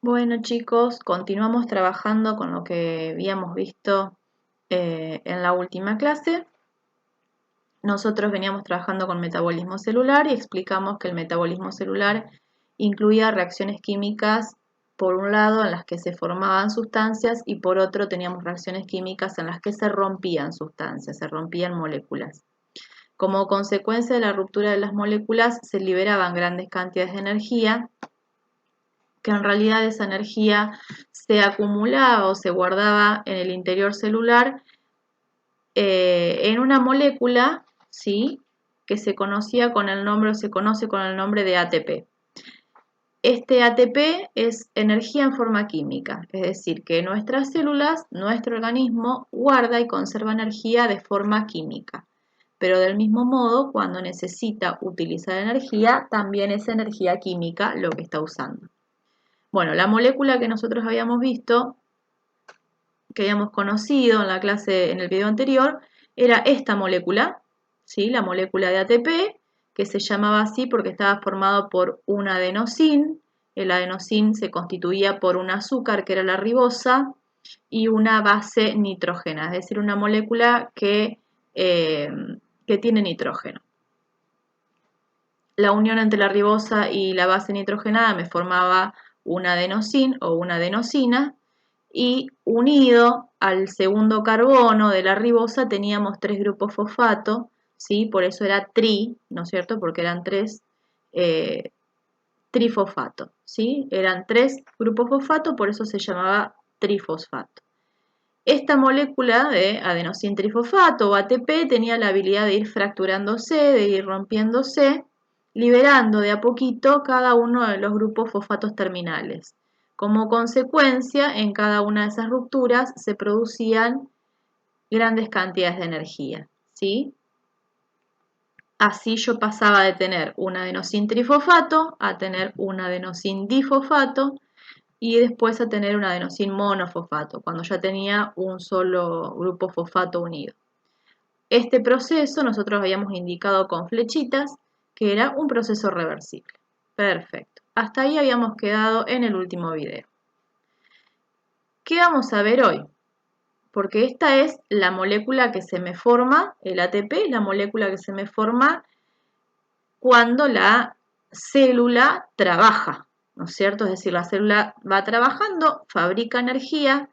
Bueno chicos, continuamos trabajando con lo que habíamos visto en la última clase. Nosotros veníamos trabajando con metabolismo celular y explicamos que el metabolismo celular incluía reacciones químicas, por un lado, en las que se formaban sustancias y por otro teníamos reacciones químicas en las que se rompían sustancias, se rompían moléculas. Como consecuencia de la ruptura de las moléculas se liberaban grandes cantidades de energía, que en realidad esa energía se acumulaba o se guardaba en el interior celular en una molécula, ¿sí? Que se conocía con el nombre o se conoce con el nombre de ATP. Este ATP es energía en forma química, es decir, que nuestras células, nuestro organismo, guarda y conserva energía de forma química. Pero del mismo modo, cuando necesita utilizar energía, también es energía química lo que está usando. Bueno, la molécula que nosotros habíamos visto, que habíamos conocido en la clase, en el video anterior, era esta molécula, ¿sí? La molécula de ATP, que se llamaba así porque estaba formado por un adenosín. El adenosín se constituía por un azúcar, que era la ribosa, y una base nitrógena, es decir, una molécula que tiene nitrógeno. La unión entre la ribosa y la base nitrogenada me formaba un adenosín o una adenosina, y unido al segundo carbono de la ribosa teníamos 3 grupos fosfato, ¿sí? Por eso era tri, ¿no es cierto? Porque eran 3 trifosfato, ¿sí? Eran 3 grupos fosfato, por eso se llamaba trifosfato. Esta molécula de adenosín trifosfato o ATP tenía la habilidad de ir fracturándose, de ir rompiéndose, liberando de a poquito cada uno de los grupos fosfatos terminales. Como consecuencia, en cada una de esas rupturas se producían grandes cantidades de energía, ¿sí? Así yo pasaba de tener un adenosín trifosfato a tener un adenosín difosfato y después a tener un adenosín monofosfato, cuando ya tenía un solo grupo fosfato unido. Este proceso nosotros habíamos indicado con flechitas que era un proceso reversible. Perfecto. Hasta ahí habíamos quedado en el último video. ¿Qué vamos a ver hoy? Porque esta es la molécula que se me forma, el ATP, la molécula que se me forma cuando la célula trabaja, ¿no es cierto? Es decir, la célula va trabajando, fabrica energía,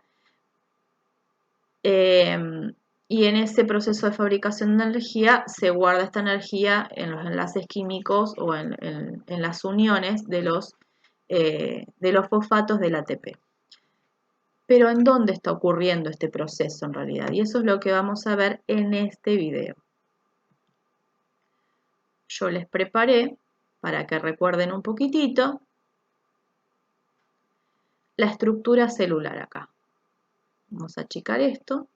y en ese proceso de fabricación de energía se guarda esta energía en los enlaces químicos o en las uniones de los fosfatos del ATP. Pero ¿en dónde está ocurriendo este proceso en realidad? Y eso es lo que vamos a ver en este video. Yo les preparé, para que recuerden un poquitito, la estructura celular acá. Vamos a achicar esto.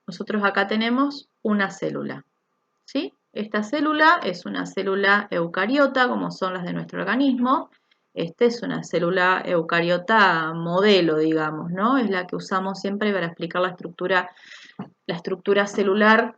Nosotros acá tenemos una célula, ¿sí? Esta célula es una célula eucariota, como son las de nuestro organismo. Esta es una célula eucariota modelo, digamos, ¿no? Es la que usamos siempre para explicar la estructura celular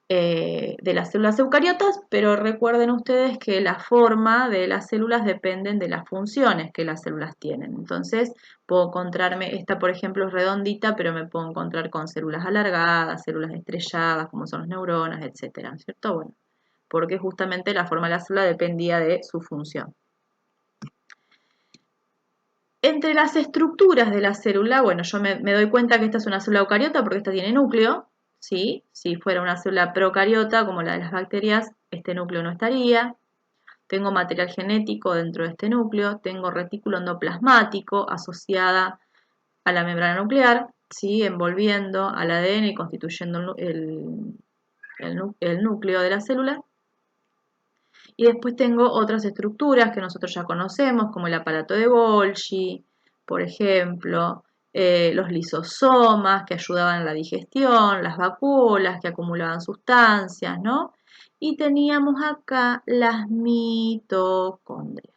de las células eucariotas, pero recuerden ustedes que la forma de las células dependen de las funciones que las células tienen. Entonces, puedo encontrarme, esta por ejemplo es redondita, pero me puedo encontrar con células alargadas, células estrelladas, como son las neuronas, etcétera, ¿cierto? Bueno, porque justamente la forma de la célula dependía de su función. Entre las estructuras de la célula, bueno, yo me doy cuenta que esta es una célula eucariota porque esta tiene núcleo, ¿sí? Si fuera una célula procariota, como la de las bacterias, este núcleo no estaría. Tengo material genético dentro de este núcleo, tengo retículo endoplasmático asociada a la membrana nuclear, ¿sí? Envolviendo al ADN y constituyendo el núcleo de la célula. Y después tengo otras estructuras que nosotros ya conocemos, como el aparato de Golgi, por ejemplo, los lisosomas que ayudaban en la digestión, las vacuolas que acumulaban sustancias, ¿no? Y teníamos acá las mitocondrias.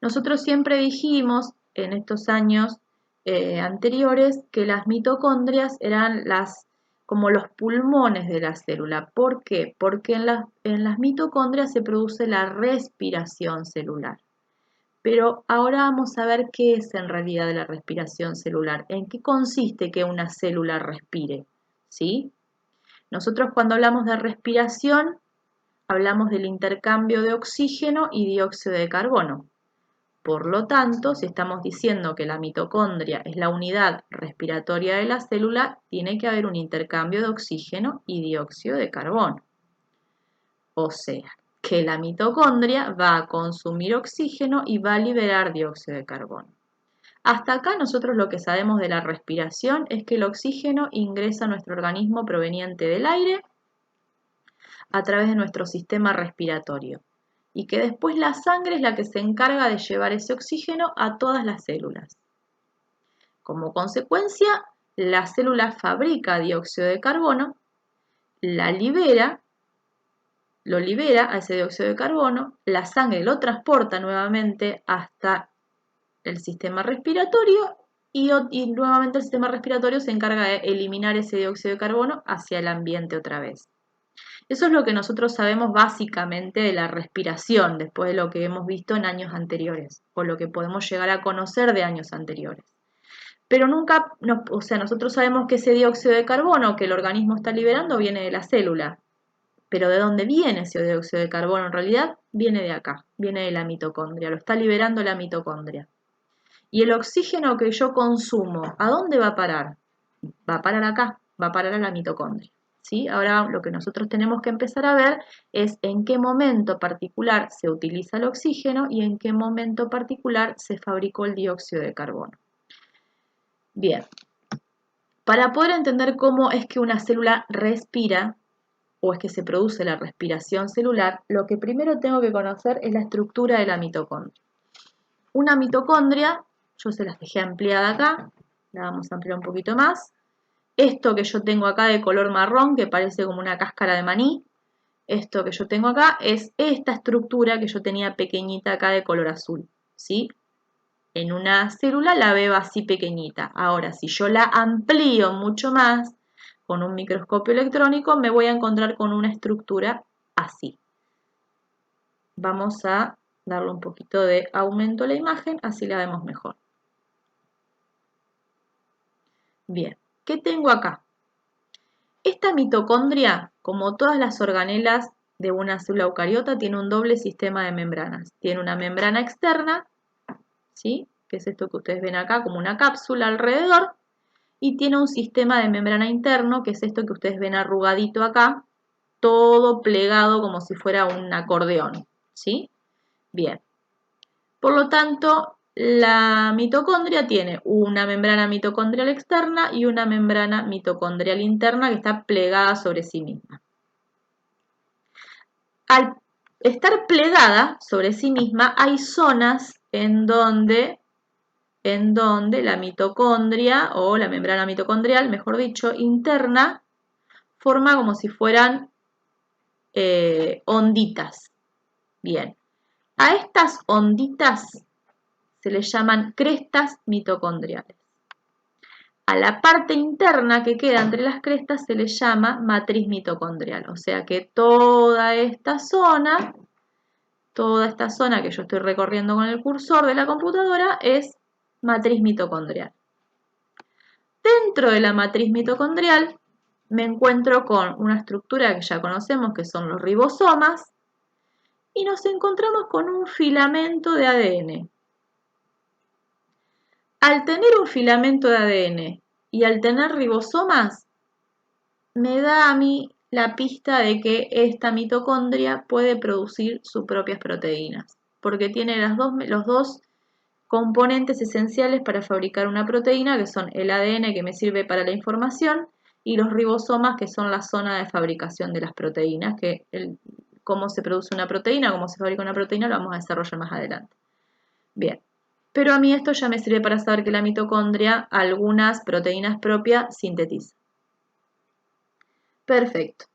Nosotros siempre dijimos en estos años anteriores que las mitocondrias eran como los pulmones de la célula. ¿Por qué? Porque en las mitocondrias se produce la respiración celular. Pero ahora vamos a ver qué es en realidad la respiración celular, en qué consiste que una célula respire, ¿sí? Nosotros cuando hablamos de respiración, hablamos del intercambio de oxígeno y dióxido de carbono. Por lo tanto, si estamos diciendo que la mitocondria es la unidad respiratoria de la célula, tiene que haber un intercambio de oxígeno y dióxido de carbono. O sea, que la mitocondria va a consumir oxígeno y va a liberar dióxido de carbono. Hasta acá nosotros lo que sabemos de la respiración es que el oxígeno ingresa a nuestro organismo proveniente del aire a través de nuestro sistema respiratorio y que después la sangre es la que se encarga de llevar ese oxígeno a todas las células. Como consecuencia, la célula fabrica dióxido de carbono, lo libera a ese dióxido de carbono, la sangre lo transporta nuevamente hasta el sistema respiratorio y nuevamente el sistema respiratorio se encarga de eliminar ese dióxido de carbono hacia el ambiente otra vez. Eso es lo que nosotros sabemos básicamente de la respiración, después de lo que hemos visto en años anteriores, o lo que podemos llegar a conocer de años anteriores. Pero nunca, nosotros sabemos que ese dióxido de carbono que el organismo está liberando viene de la célula. Pero ¿de dónde viene ese dióxido de carbono? En realidad viene de acá, viene de la mitocondria, lo está liberando la mitocondria. Y el oxígeno que yo consumo, ¿a dónde va a parar? Va a parar acá, va a parar a la mitocondria. ¿Sí? Ahora lo que nosotros tenemos que empezar a ver es en qué momento particular se utiliza el oxígeno y en qué momento particular se fabricó el dióxido de carbono. Bien, para poder entender cómo es que una célula respira o es que se produce la respiración celular, lo que primero tengo que conocer es la estructura de la mitocondria. Una mitocondria, yo se las dejé ampliada acá, la vamos a ampliar un poquito más. Esto que yo tengo acá de color marrón, que parece como una cáscara de maní, esto que yo tengo acá es esta estructura que yo tenía pequeñita acá de color azul, ¿sí? En una célula la veo así pequeñita. Ahora, si yo la amplío mucho más con un microscopio electrónico, me voy a encontrar con una estructura así. Vamos a darle un poquito de aumento a la imagen, así la vemos mejor. Bien, ¿qué tengo acá? Esta mitocondria, como todas las organelas de una célula eucariota, tiene un doble sistema de membranas. Tiene una membrana externa, ¿sí? Que es esto que ustedes ven acá, como una cápsula alrededor, y tiene un sistema de membrana interno, que es esto que ustedes ven arrugadito acá, todo plegado como si fuera un acordeón, ¿sí? Bien. Por lo tanto, la mitocondria tiene una membrana mitocondrial externa y una membrana mitocondrial interna que está plegada sobre sí misma. Al estar plegada sobre sí misma, hay zonas en donde la mitocondria o la membrana mitocondrial, mejor dicho, interna, forma como si fueran onditas. Bien, a estas onditas se les llaman crestas mitocondriales. A la parte interna que queda entre las crestas se le llama matriz mitocondrial. O sea que toda esta zona que yo estoy recorriendo con el cursor de la computadora es matriz mitocondrial. Dentro de la matriz mitocondrial me encuentro con una estructura que ya conocemos, que son los ribosomas, y nos encontramos con un filamento de ADN. Al tener un filamento de ADN y al tener ribosomas, me da a mí la pista de que esta mitocondria puede producir sus propias proteínas, porque tiene los dos componentes esenciales para fabricar una proteína, que son el ADN, que me sirve para la información, y los ribosomas, que son la zona de fabricación de las proteínas, que cómo se produce una proteína, cómo se fabrica una proteína, lo vamos a desarrollar más adelante. Bien, pero a mí esto ya me sirve para saber que la mitocondria algunas proteínas propias sintetiza. Perfecto.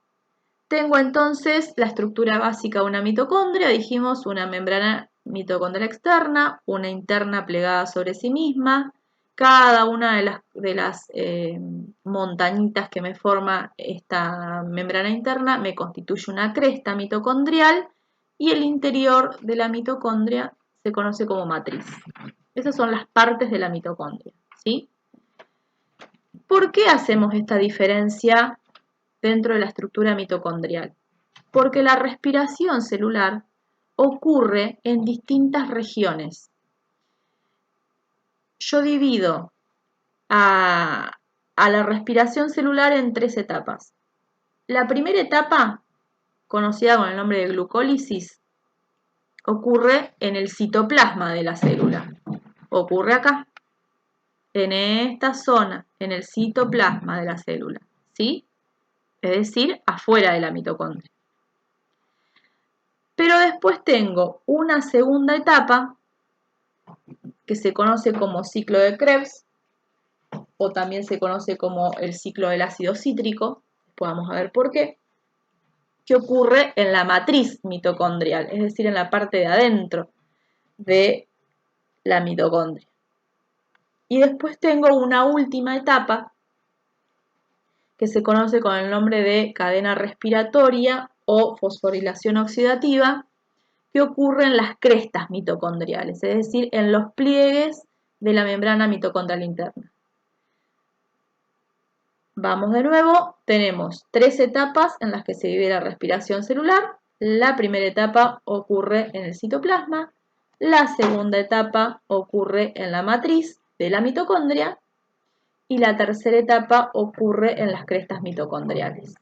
Tengo entonces la estructura básica de una mitocondria, dijimos una membrana mitocondrial externa, una interna plegada sobre sí misma, cada una de las montañitas que me forma esta membrana interna me constituye una cresta mitocondrial y el interior de la mitocondria se conoce como matriz. Esas son las partes de la mitocondria, ¿sí? ¿Por qué hacemos esta diferencia dentro de la estructura mitocondrial? Porque la respiración celular ocurre en distintas regiones. Yo divido a la respiración celular en 3 etapas. La primera etapa, conocida con el nombre de glucólisis, ocurre en el citoplasma de la célula. Ocurre acá, en esta zona, en el citoplasma de la célula, ¿sí? Es decir, afuera de la mitocondria. Pero después tengo una segunda etapa que se conoce como ciclo de Krebs, o también se conoce como el ciclo del ácido cítrico, después vamos a ver por qué, que ocurre en la matriz mitocondrial, es decir, en la parte de adentro de la mitocondria. Y después tengo una última etapa que se conoce con el nombre de cadena respiratoria o fosforilación oxidativa, que ocurre en las crestas mitocondriales, es decir, en los pliegues de la membrana mitocondrial interna. Vamos de nuevo, tenemos 3 etapas en las que se vive la respiración celular. La primera etapa ocurre en el citoplasma, la segunda etapa ocurre en la matriz de la mitocondria y la tercera etapa ocurre en las crestas mitocondriales.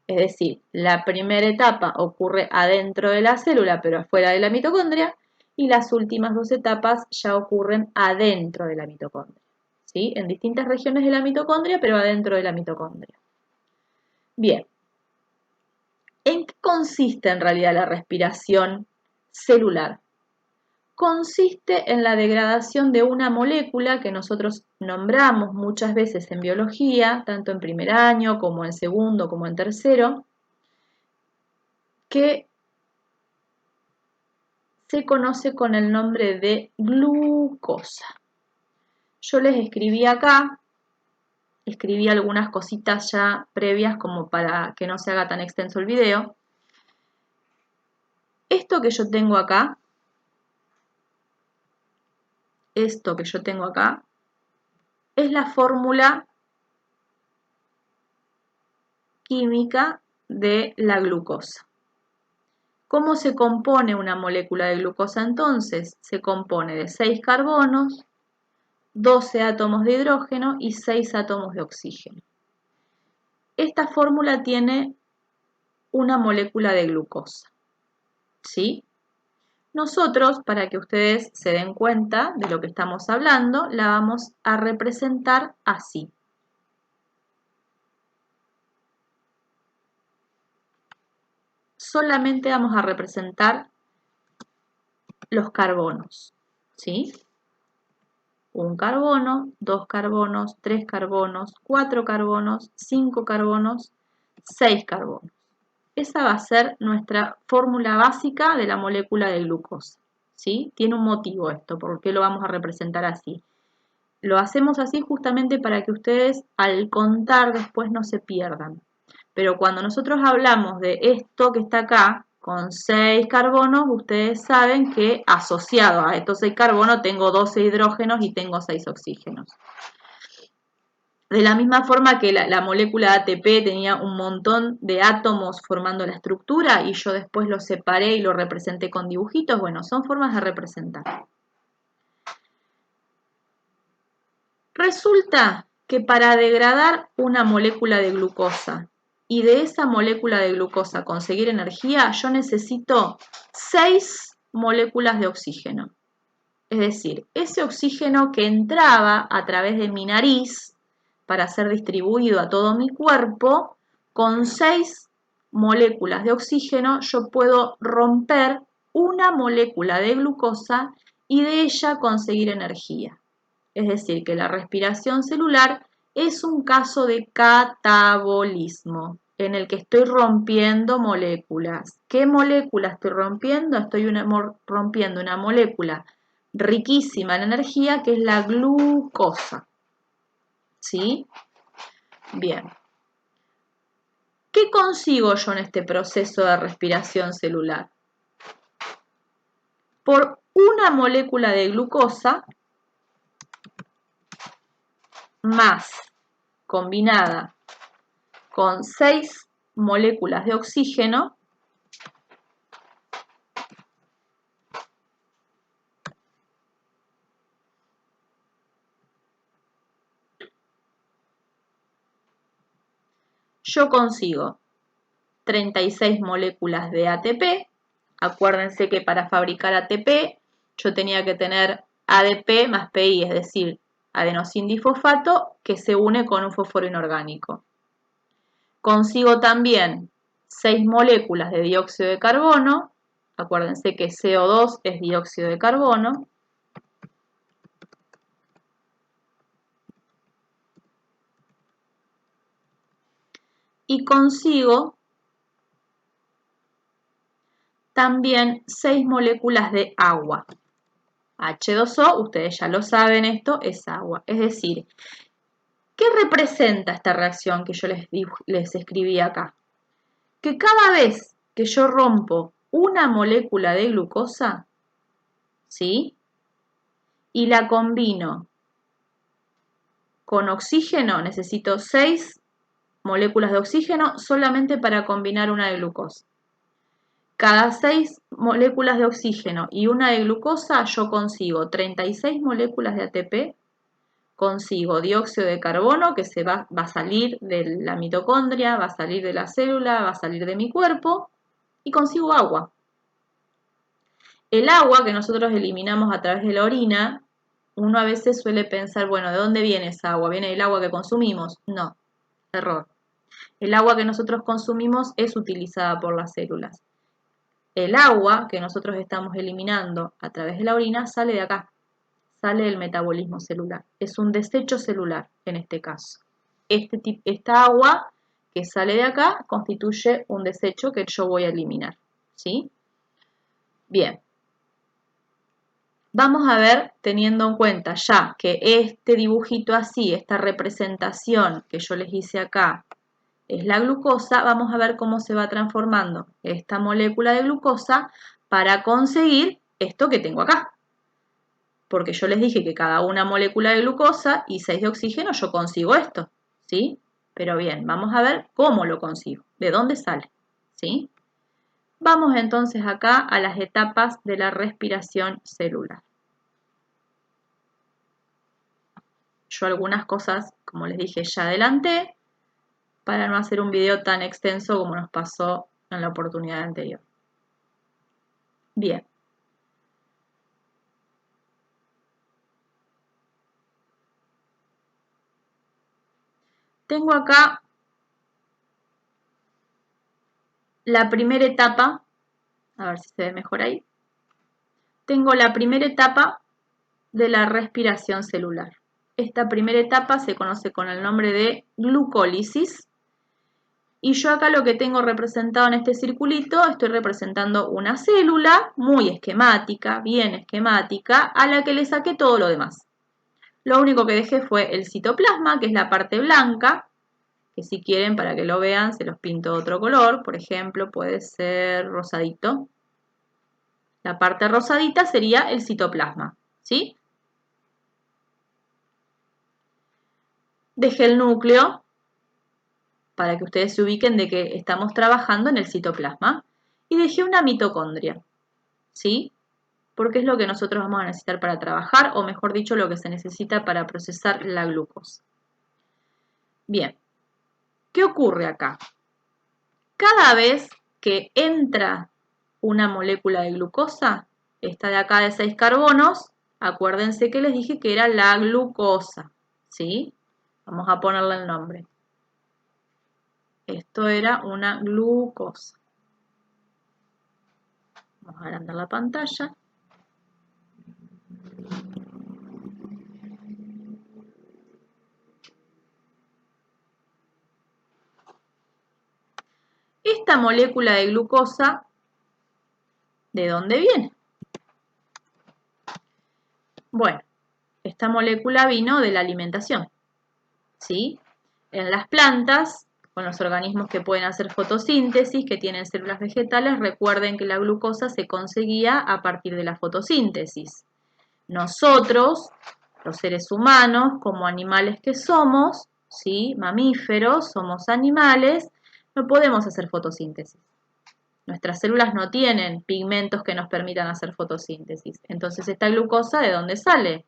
Es decir, la primera etapa ocurre adentro de la célula pero afuera de la mitocondria y las últimas 2 etapas ya ocurren adentro de la mitocondria. ¿Sí? En distintas regiones de la mitocondria, pero adentro de la mitocondria. Bien, ¿en qué consiste en realidad la respiración celular? Consiste en la degradación de una molécula que nosotros nombramos muchas veces en biología, tanto en primer año como en segundo como en tercero, que se conoce con el nombre de glucosa. Yo les escribí acá, escribí algunas cositas ya previas como para que no se haga tan extenso el video. Esto que yo tengo acá, es la fórmula química de la glucosa. ¿Cómo se compone una molécula de glucosa entonces? Se compone de 6 carbonos, 12 átomos de hidrógeno y 6 átomos de oxígeno. Esta fórmula tiene una molécula de glucosa, ¿sí? Nosotros, para que ustedes se den cuenta de lo que estamos hablando, la vamos a representar así. Solamente vamos a representar los carbonos, ¿sí? 1 carbono, 2 carbonos, 3 carbonos, 4 carbonos, 5 carbonos, 6 carbonos. Esa va a ser nuestra fórmula básica de la molécula de glucosa, ¿sí? Tiene un motivo esto, ¿por qué lo vamos a representar así? Lo hacemos así justamente para que ustedes al contar después no se pierdan. Pero cuando nosotros hablamos de esto que está acá, con 6 carbonos, ustedes saben que asociado a estos 6 carbonos tengo 12 hidrógenos y tengo 6 oxígenos. De la misma forma que la molécula ATP tenía un montón de átomos formando la estructura y yo después lo separé y lo representé con dibujitos, bueno, son formas de representar. Resulta que para degradar una molécula de glucosa y de esa molécula de glucosa conseguir energía, yo necesito 6 moléculas de oxígeno. Es decir, ese oxígeno que entraba a través de mi nariz para ser distribuido a todo mi cuerpo, con 6 moléculas de oxígeno yo puedo romper una molécula de glucosa y de ella conseguir energía. Es decir, que la respiración celular es un caso de catabolismo, en el que estoy rompiendo moléculas. ¿Qué molécula estoy rompiendo? Estoy rompiendo una molécula riquísima en energía, que es la glucosa. ¿Sí? Bien. ¿Qué consigo yo en este proceso de respiración celular? Por una molécula de glucosa más combinada con 6 moléculas de oxígeno yo consigo 36 moléculas de ATP. Acuérdense que para fabricar ATP yo tenía que tener ADP más PI, es decir, adenosindifosfato que se une con un fósforo inorgánico. Consigo también 6 moléculas de dióxido de carbono. Acuérdense que CO2 es dióxido de carbono. Y consigo también 6 moléculas de agua. H2O, ustedes ya lo saben, esto es agua. Es decir, ¿qué representa esta reacción que yo les escribí acá? Que cada vez que yo rompo una molécula de glucosa, ¿sí? Y la combino con oxígeno, necesito 6 moléculas de oxígeno solamente para combinar una de glucosa. Cada 6 moléculas de oxígeno y una de glucosa yo consigo 36 moléculas de ATP, consigo dióxido de carbono que se va a salir de la mitocondria, va a salir de la célula, va a salir de mi cuerpo y consigo agua. El agua que nosotros eliminamos a través de la orina, uno a veces suele pensar, bueno, ¿de dónde viene esa agua? ¿Viene del agua que consumimos? No, error. El agua que nosotros consumimos es utilizada por las células. El agua que nosotros estamos eliminando a través de la orina sale de acá, sale del metabolismo celular. Es un desecho celular en este caso. Esta agua que sale de acá constituye un desecho que yo voy a eliminar, ¿sí? Bien. Vamos a ver, teniendo en cuenta ya que este dibujito así, esta representación que yo les hice acá, es la glucosa, vamos a ver cómo se va transformando esta molécula de glucosa para conseguir esto que tengo acá. Porque yo les dije que cada una molécula de glucosa y 6 de oxígeno yo consigo esto, ¿sí? Pero bien, vamos a ver cómo lo consigo, de dónde sale, ¿sí? Vamos entonces acá a las etapas de la respiración celular. Yo algunas cosas, como les dije, ya adelanté para no hacer un video tan extenso como nos pasó en la oportunidad anterior. Bien. Tengo acá la primera etapa, a ver si se ve mejor ahí. Tengo la primera etapa de la respiración celular. Esta primera etapa se conoce con el nombre de glucólisis. Y yo acá lo que tengo representado en este circulito, estoy representando una célula muy esquemática, bien esquemática, a la que le saqué todo lo demás. Lo único que dejé fue el citoplasma, que es la parte blanca, que si quieren para que lo vean se los pinto de otro color, por ejemplo puede ser rosadito. La parte rosadita sería el citoplasma, ¿sí? Dejé el núcleo para que ustedes se ubiquen de que estamos trabajando en el citoplasma. Y dejé una mitocondria, ¿sí? Porque es lo que nosotros vamos a necesitar para trabajar, o mejor dicho, lo que se necesita para procesar la glucosa. Bien, ¿qué ocurre acá? Cada vez que entra una molécula de glucosa, esta de acá de 6 carbonos, acuérdense que les dije que era la glucosa, ¿sí? Vamos a ponerle el nombre. Esto era una glucosa. Vamos a agrandar la pantalla. Esta molécula de glucosa, ¿de dónde viene? Bueno, esta molécula vino de la alimentación, ¿sí? En las plantas, con los organismos que pueden hacer fotosíntesis, que tienen células vegetales. Recuerden que la glucosa se conseguía a partir de la fotosíntesis. Nosotros, los seres humanos, como animales que somos, ¿sí? Mamíferos, somos animales, no podemos hacer fotosíntesis. Nuestras células no tienen pigmentos que nos permitan hacer fotosíntesis. Entonces, ¿esta glucosa de dónde sale?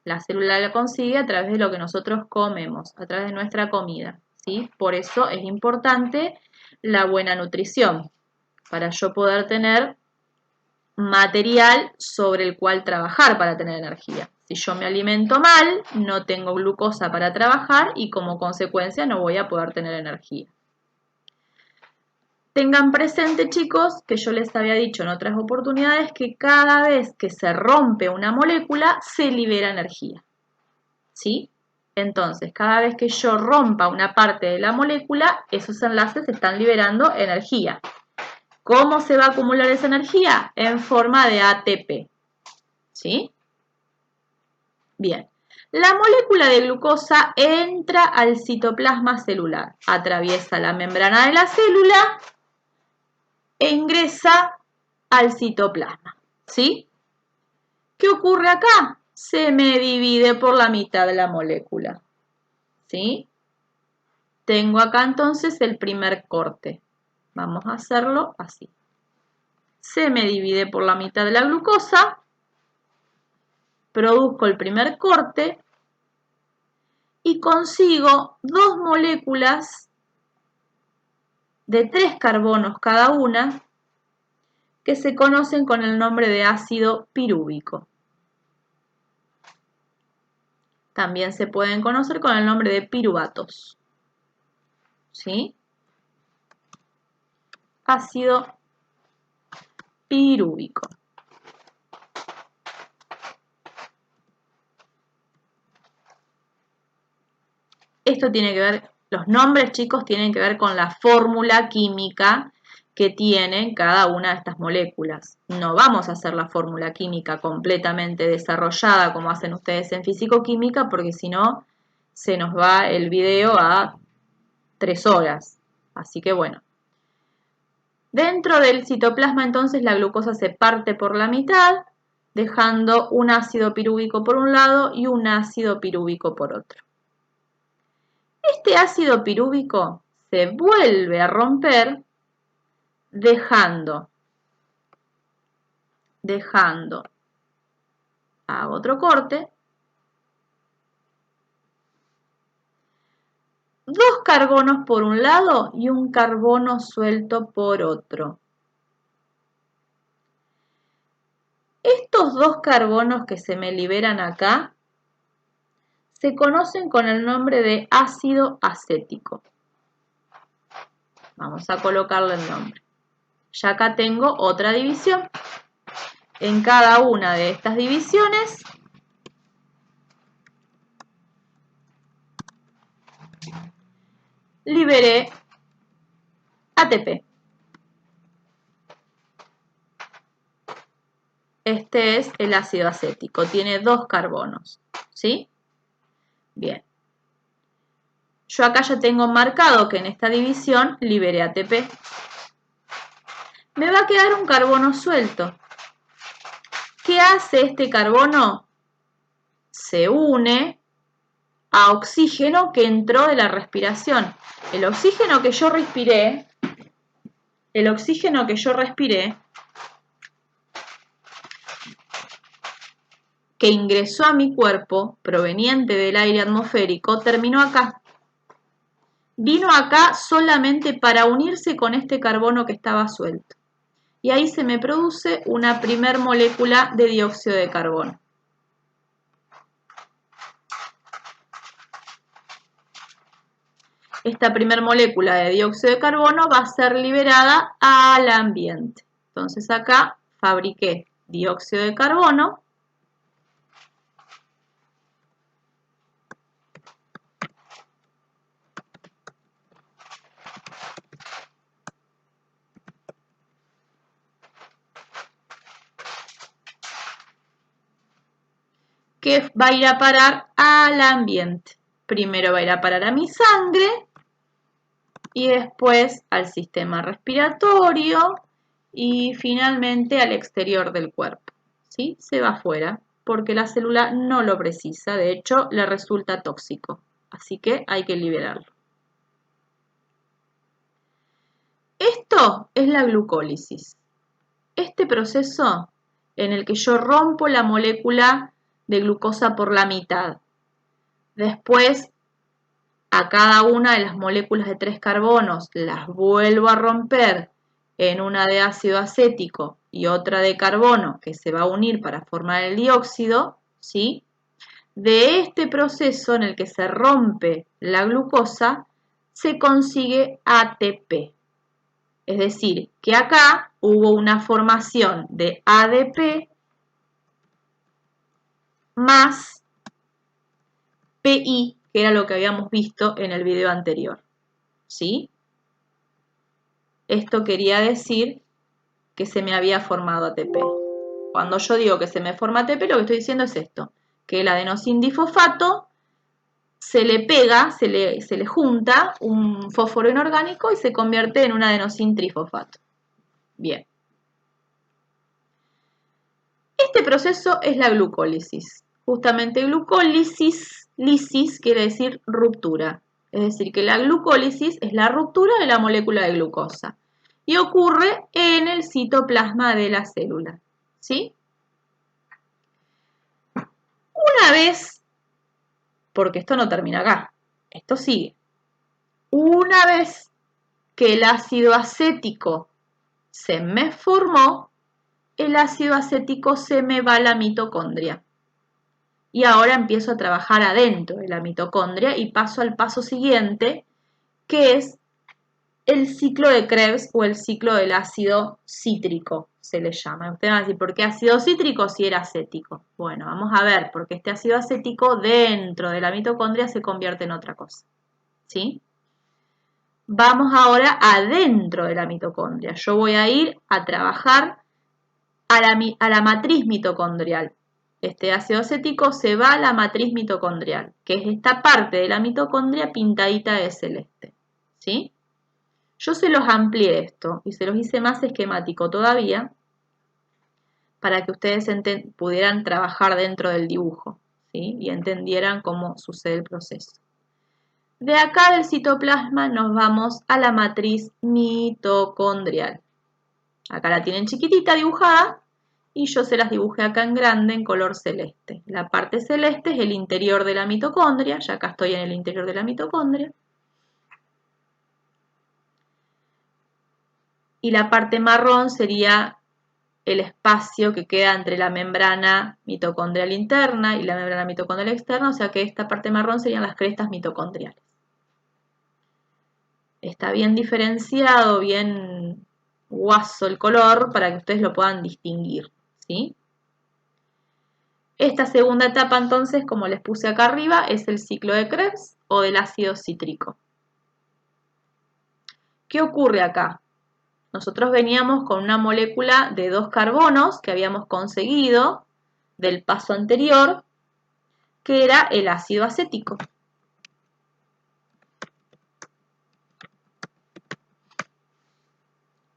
La célula la consigue a través de lo que nosotros comemos, a través de nuestra comida, ¿sí? Por eso es importante la buena nutrición, para yo poder tener material sobre el cual trabajar para tener energía. Si yo me alimento mal, no tengo glucosa para trabajar y como consecuencia no voy a poder tener energía. Tengan presente, chicos, que yo les había dicho en otras oportunidades que cada vez que se rompe una molécula se libera energía. ¿Sí? Entonces, cada vez que yo rompa una parte de la molécula, esos enlaces están liberando energía. ¿Cómo se va a acumular esa energía? En forma de ATP. ¿Sí? Bien. La molécula de glucosa entra al citoplasma celular, atraviesa la membrana de la célula e ingresa al citoplasma. ¿Sí? ¿Qué ocurre acá? Se me divide por la mitad de la molécula. ¿Sí? Tengo acá entonces el primer corte. Vamos a hacerlo así. Se me divide por la mitad de la glucosa, produzco el primer corte y consigo dos moléculas de 3 carbonos cada una que se conocen con el nombre de ácido pirúvico. También se pueden conocer con el nombre de piruvatos. ¿Sí? Ácido pirúvico. Esto tiene que ver, los nombres, chicos, tienen que ver con la fórmula química que tienen cada una de estas moléculas. No vamos a hacer la fórmula química completamente desarrollada como hacen ustedes en fisicoquímica, porque si no, se nos va el video a 3 horas. Así que bueno. Dentro del citoplasma, entonces, la glucosa se parte por la mitad, dejando un ácido pirúvico por un lado y un ácido pirúvico por otro. Este ácido pirúvico se vuelve a romper dejando, hago otro corte, 2 carbonos por un lado y un carbono suelto por otro. Estos 2 carbonos que se me liberan acá se conocen con el nombre de ácido acético. Vamos a colocarle el nombre. Ya acá tengo otra división. En cada una de estas divisiones liberé ATP. Este es el ácido acético, tiene 2 carbonos, ¿sí? Bien. Yo acá ya tengo marcado que en esta división liberé ATP. Me va a quedar un carbono suelto. ¿Qué hace este carbono? Se une a oxígeno que entró de la respiración. El oxígeno que yo respiré, que ingresó a mi cuerpo, proveniente del aire atmosférico, terminó acá. Vino acá solamente para unirse con este carbono que estaba suelto. Y ahí se me produce una primer molécula de dióxido de carbono. Esta primer molécula de dióxido de carbono va a ser liberada al ambiente. Entonces acá fabriqué dióxido de carbono. Que va a ir a parar al ambiente. Primero va a ir a parar a mi sangre y después al sistema respiratorio y finalmente al exterior del cuerpo. ¿Sí? Se va afuera porque la célula no lo precisa, de hecho le resulta tóxico, así que hay que liberarlo. Esto es la glucólisis. Este proceso en el que yo rompo la molécula de glucosa por la mitad. Después, a cada una de las moléculas de 3 carbonos las vuelvo a romper en una de ácido acético y otra de carbono que se va a unir para formar el dióxido, ¿sí? De este proceso en el que se rompe la glucosa, se consigue ATP. Es decir, que acá hubo una formación de ADP más PI, que era lo que habíamos visto en el video anterior. ¿Sí? Esto quería decir que se me había formado ATP. Cuando yo digo que se me forma ATP, lo que estoy diciendo es esto, que el adenosindifosfato se le pega, se le junta un fósforo inorgánico y se convierte en un adenosintrifosfato. Bien. Este proceso es la glucólisis. Justamente glucólisis, lisis quiere decir ruptura. Es decir, que la glucólisis es la ruptura de la molécula de glucosa. Y ocurre en el citoplasma de la célula. ¿Sí? Una vez, porque esto no termina acá, esto sigue. Una vez que el ácido acético se me formó, el ácido acético se me va a la mitocondria. Y ahora empiezo a trabajar adentro de la mitocondria y paso al paso siguiente, que es el ciclo de Krebs o el ciclo del ácido cítrico, se le llama. Ustedes van a decir, ¿por qué ácido cítrico si era acético? Bueno, vamos a ver, porque este ácido acético dentro de la mitocondria se convierte en otra cosa. ¿Sí? Vamos ahora adentro de la mitocondria. Yo voy a ir a trabajar a la matriz mitocondrial. Este ácido acético se va a la matriz mitocondrial, que es esta parte de la mitocondria pintadita de celeste. ¿Sí? Yo se los amplié esto y se los hice más esquemático todavía para que ustedes pudieran trabajar dentro del dibujo, ¿sí? Y entendieran cómo sucede el proceso. De acá del citoplasma nos vamos a la matriz mitocondrial. Acá la tienen chiquitita dibujada y yo se las dibujé acá en grande en color celeste. La parte celeste es el interior de la mitocondria, ya acá estoy en el interior de la mitocondria. Y la parte marrón sería el espacio que queda entre la membrana mitocondrial interna y la membrana mitocondrial externa, o sea que esta parte marrón serían las crestas mitocondriales. Está bien diferenciado, bien guaso el color para que ustedes lo puedan distinguir, ¿sí? Esta segunda etapa entonces, como les puse acá arriba, es el ciclo de Krebs o del ácido cítrico. ¿Qué ocurre acá? Nosotros veníamos con una molécula de 2 carbonos que habíamos conseguido del paso anterior, que era el ácido acético.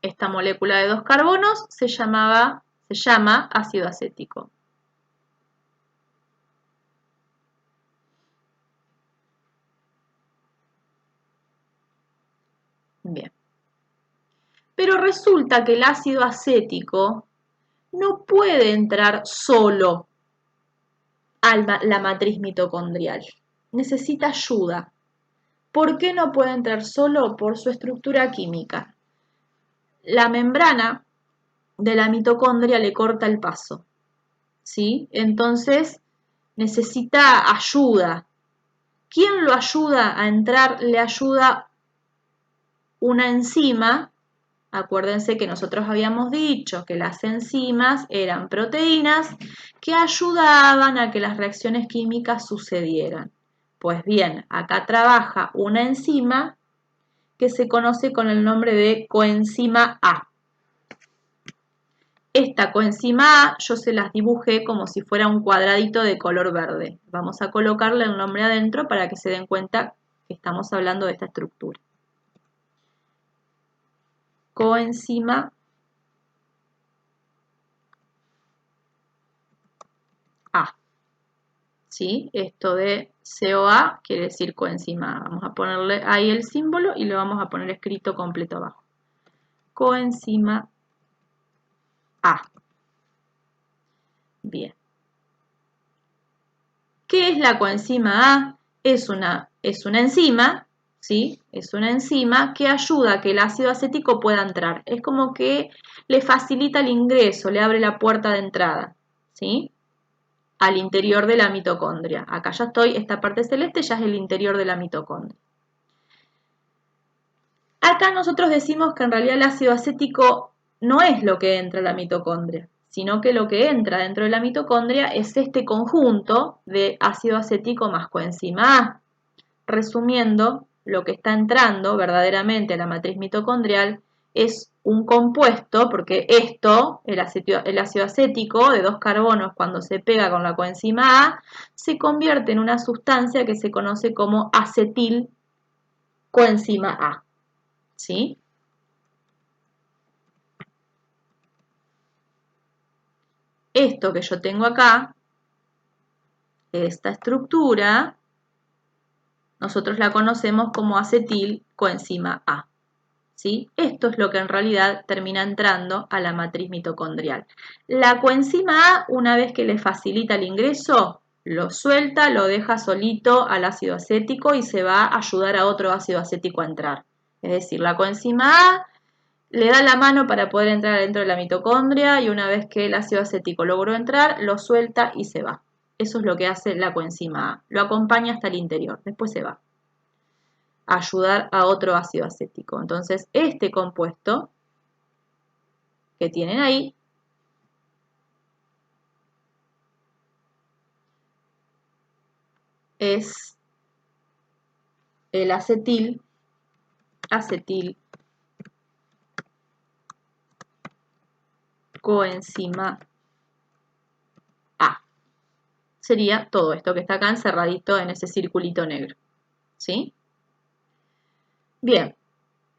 Esta molécula de 2 carbonos se llama ácido acético. Bien. Pero resulta que el ácido acético no puede entrar solo a la matriz mitocondrial. Necesita ayuda. ¿Por qué no puede entrar solo? Por su estructura química. La membrana de la mitocondria le corta el paso, ¿sí? Entonces necesita ayuda. ¿Quién lo ayuda a entrar? Le ayuda una enzima. Acuérdense que nosotros habíamos dicho que las enzimas eran proteínas que ayudaban a que las reacciones químicas sucedieran. Pues bien, acá trabaja una enzima que se conoce con el nombre de coenzima A. Esta coenzima A yo se las dibujé como si fuera un cuadradito de color verde. Vamos a colocarle el nombre adentro para que se den cuenta que estamos hablando de esta estructura. coenzima A. ¿Sí? Esto de COA quiere decir coenzima A. Vamos a ponerle ahí el símbolo y lo vamos a poner escrito completo abajo. Coenzima A. Bien. ¿Qué es la coenzima A? Es una enzima, ¿sí? Es una enzima que ayuda a que el ácido acético pueda entrar. Es como que le facilita el ingreso, le abre la puerta de entrada, ¿sí? Al interior de la mitocondria. Acá ya estoy, esta parte celeste ya es el interior de la mitocondria. Acá nosotros decimos que en realidad el ácido acético no es lo que entra a la mitocondria, sino que lo que entra dentro de la mitocondria es este conjunto de ácido acético más coenzima A. Resumiendo, lo que está entrando verdaderamente a la matriz mitocondrial es un compuesto, porque esto, el ácido acético de 2 carbonos, cuando se pega con la coenzima A, se convierte en una sustancia que se conoce como acetil coenzima A. ¿Sí? Esto que yo tengo acá, esta estructura, nosotros la conocemos como acetil coenzima A. ¿Sí? Esto es lo que en realidad termina entrando a la matriz mitocondrial. La coenzima A, una vez que le facilita el ingreso, lo suelta, lo deja solito al ácido acético y se va a ayudar a otro ácido acético a entrar. Es decir, la coenzima A le da la mano para poder entrar dentro de la mitocondria y una vez que el ácido acético logró entrar, lo suelta y se va. Eso es lo que hace la coenzima A. Lo acompaña hasta el interior, después se va a ayudar a otro ácido acético. Entonces, este compuesto que tienen ahí es el acetil coenzima A. Sería todo esto que está acá encerradito en ese circulito negro. ¿Sí? Bien,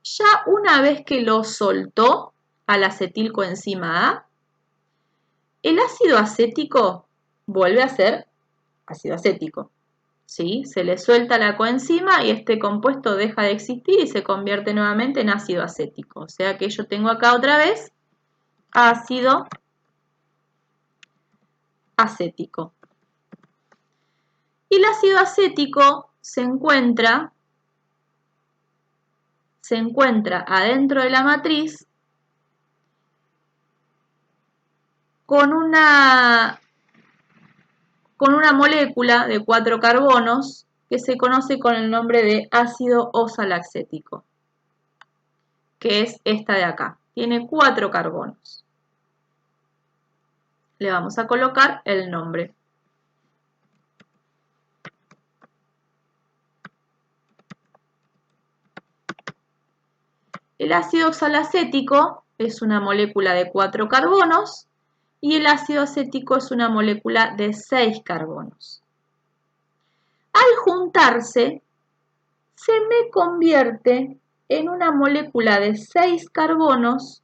ya una vez que lo soltó al acetilcoenzima A, el ácido acético vuelve a ser ácido acético. ¿Sí? Se le suelta la coenzima y este compuesto deja de existir y se convierte nuevamente en ácido acético. O sea que yo tengo acá otra vez ácido acético. Y el ácido acético se encuentra adentro de la matriz con una molécula de 4 carbonos que se conoce con el nombre de ácido oxalaxético, que es esta de acá. Tiene 4 carbonos. Le vamos a colocar el nombre. El ácido oxalacético es una molécula de 4 carbonos y el ácido acético es una molécula de 6 carbonos. Al juntarse, se me convierte en una molécula de 6 carbonos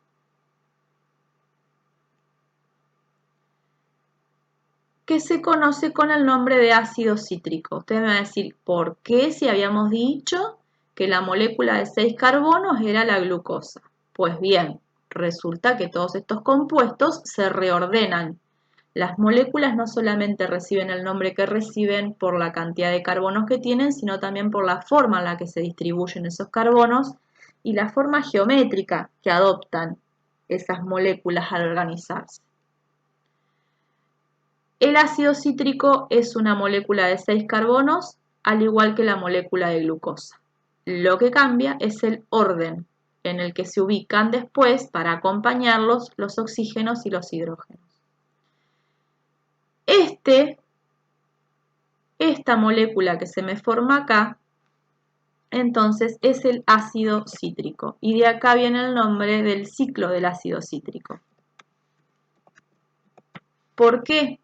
que se conoce con el nombre de ácido cítrico. Ustedes me van a decir, ¿por qué si habíamos dicho que la molécula de 6 carbonos era la glucosa? Pues bien, resulta que todos estos compuestos se reordenan. Las moléculas no solamente reciben el nombre que reciben por la cantidad de carbonos que tienen, sino también por la forma en la que se distribuyen esos carbonos y la forma geométrica que adoptan esas moléculas al organizarse. El ácido cítrico es una molécula de 6 carbonos, al igual que la molécula de glucosa. Lo que cambia es el orden en el que se ubican después para acompañarlos los oxígenos y los hidrógenos. Esta molécula que se me forma acá, entonces es el ácido cítrico. Y de acá viene el nombre del ciclo del ácido cítrico. ¿Por qué?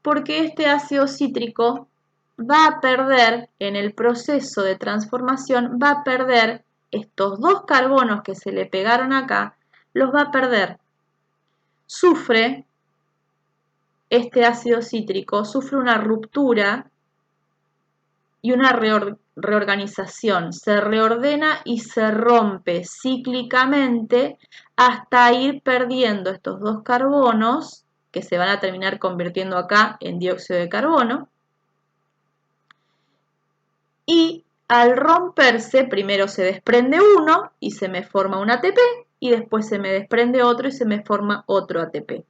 Porque este ácido cítrico va a perder, en el proceso de transformación, va a perder estos dos carbonos que se le pegaron acá, los va a perder. Sufre, este ácido cítrico, sufre una ruptura y una reorganización. Se reordena y se rompe cíclicamente hasta ir perdiendo estos dos carbonos que se van a terminar convirtiendo acá en dióxido de carbono. Y al romperse, primero se desprende uno y se me forma un ATP, y después se me desprende otro y se me forma otro ATP.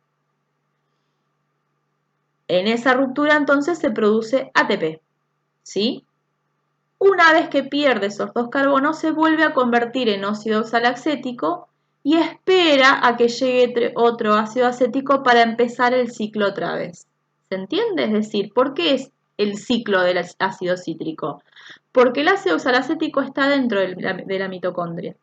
En esa ruptura entonces se produce ATP, ¿sí? Una vez que pierde esos dos carbonos, se vuelve a convertir en óxido oxalacético y espera a que llegue otro ácido acético para empezar el ciclo otra vez. ¿Se entiende? Es decir, ¿por qué es el ciclo del ácido cítrico? Porque el ácido oxalacético está dentro de la mitocondria.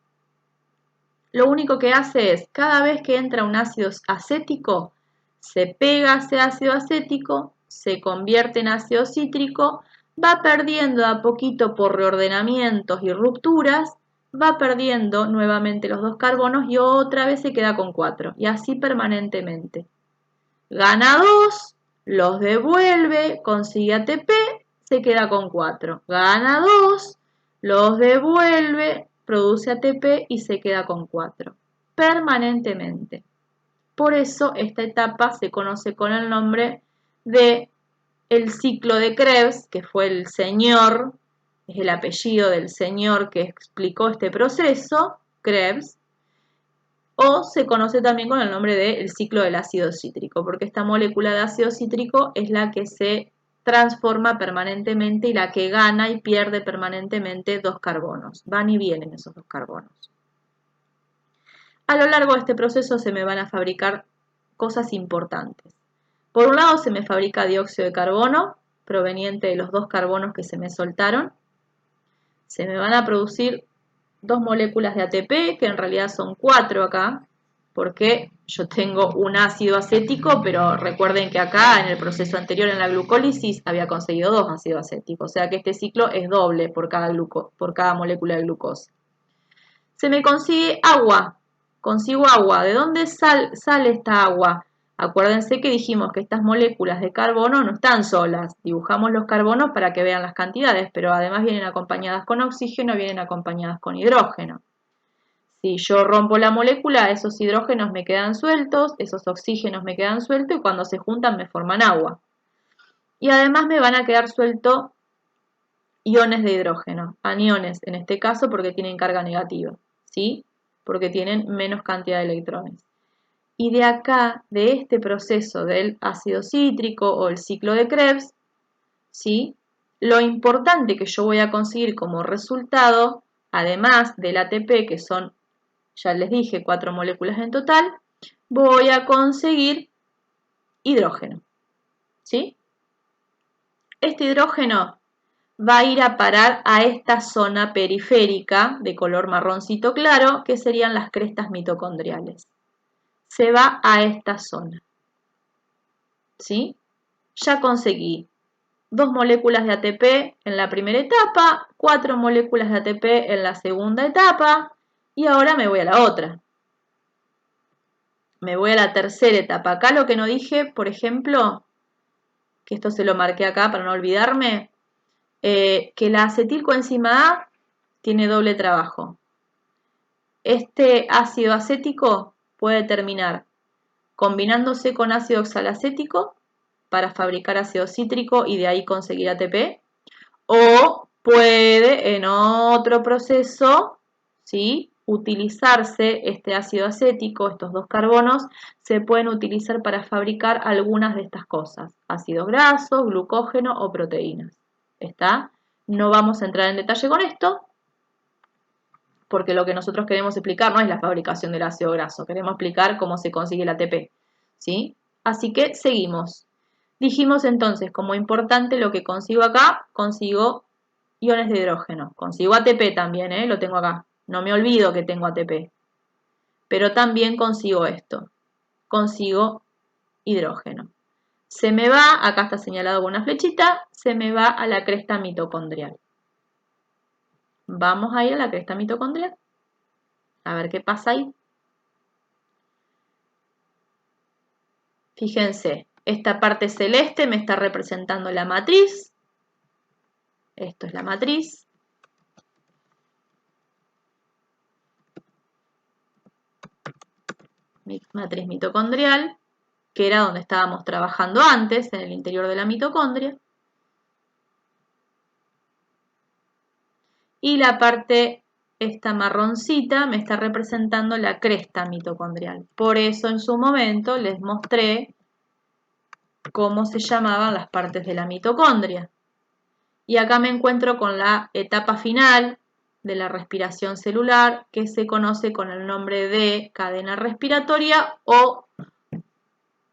Lo único que hace es, cada vez que entra un ácido acético, se pega a ese ácido acético, se convierte en ácido cítrico, va perdiendo a poquito por reordenamientos y rupturas, va perdiendo nuevamente los dos carbonos y otra vez se queda con 4, y así permanentemente. Gana 2, los devuelve, consigue ATP, se queda con 4. Gana 2, los devuelve, produce ATP y se queda con 4. Permanentemente. Por eso esta etapa se conoce con el nombre de el ciclo de Krebs, que fue el señor, es el apellido del señor que explicó este proceso, Krebs, o se conoce también con el nombre de el ciclo del ácido cítrico, porque esta molécula de ácido cítrico es la que se transforma permanentemente y la que gana y pierde permanentemente dos carbonos. Van y vienen esos dos carbonos. A lo largo de este proceso se me van a fabricar cosas importantes. Por un lado se me fabrica dióxido de carbono, proveniente de los dos carbonos que se me soltaron. Se me van a producir dos moléculas de ATP, que en realidad son 4 acá, porque yo tengo un ácido acético, pero recuerden que acá en el proceso anterior en la glucólisis había conseguido 2 ácidos acéticos, o sea que este ciclo es doble por cada molécula de glucosa. Se me consigue agua, consigo agua. ¿De dónde sale esta agua? Acuérdense que dijimos que estas moléculas de carbono no están solas. Dibujamos los carbonos para que vean las cantidades, pero además vienen acompañadas con oxígeno, vienen acompañadas con hidrógeno. Si yo rompo la molécula, esos hidrógenos me quedan sueltos, esos oxígenos me quedan sueltos y cuando se juntan me forman agua. Y además me van a quedar sueltos iones de hidrógeno, aniones en este caso porque tienen carga negativa, ¿sí? Porque tienen menos cantidad de electrones. Y de acá, de este proceso del ácido cítrico o el ciclo de Krebs, ¿sí? Lo importante que yo voy a conseguir como resultado, además del ATP, que son, ya les dije, 4 moléculas en total, voy a conseguir hidrógeno, ¿sí? Este hidrógeno va a ir a parar a esta zona periférica de color marroncito claro, que serían las crestas mitocondriales. Se va a esta zona, ¿sí? Ya conseguí 2 moléculas de ATP en la primera etapa, 4 moléculas de ATP en la segunda etapa, y ahora me voy a la otra. Me voy a la tercera etapa. Acá lo que no dije, por ejemplo, que esto se lo marqué acá para no olvidarme, que la acetilcoenzima A tiene doble trabajo. Este ácido acético puede terminar combinándose con ácido oxalacético para fabricar ácido cítrico y de ahí conseguir ATP, o puede en otro proceso, ¿sí?, utilizarse este ácido acético, estos dos carbonos, se pueden utilizar para fabricar algunas de estas cosas, ácidos grasos, glucógeno o proteínas. ¿Está? No vamos a entrar en detalle con esto, porque lo que nosotros queremos explicar no es la fabricación del ácido graso, queremos explicar cómo se consigue el ATP, ¿sí? Así que seguimos. Dijimos entonces, como importante lo que consigo acá, consigo iones de hidrógeno. Consigo ATP también, lo tengo acá. No me olvido que tengo ATP. Pero también consigo esto. Consigo hidrógeno. Se me va, acá está señalado con una flechita, se me va a la cresta mitocondrial. Vamos a ir a la cresta mitocondrial. A ver qué pasa ahí. Fíjense, esta parte celeste me está representando la matriz. Esto es la matriz. Matriz mitocondrial, que era donde estábamos trabajando antes, en el interior de la mitocondria. Y la parte, esta marroncita, me está representando la cresta mitocondrial. Por eso en su momento les mostré cómo se llamaban las partes de la mitocondria. Y acá me encuentro con la etapa final de la respiración celular, que se conoce con el nombre de cadena respiratoria o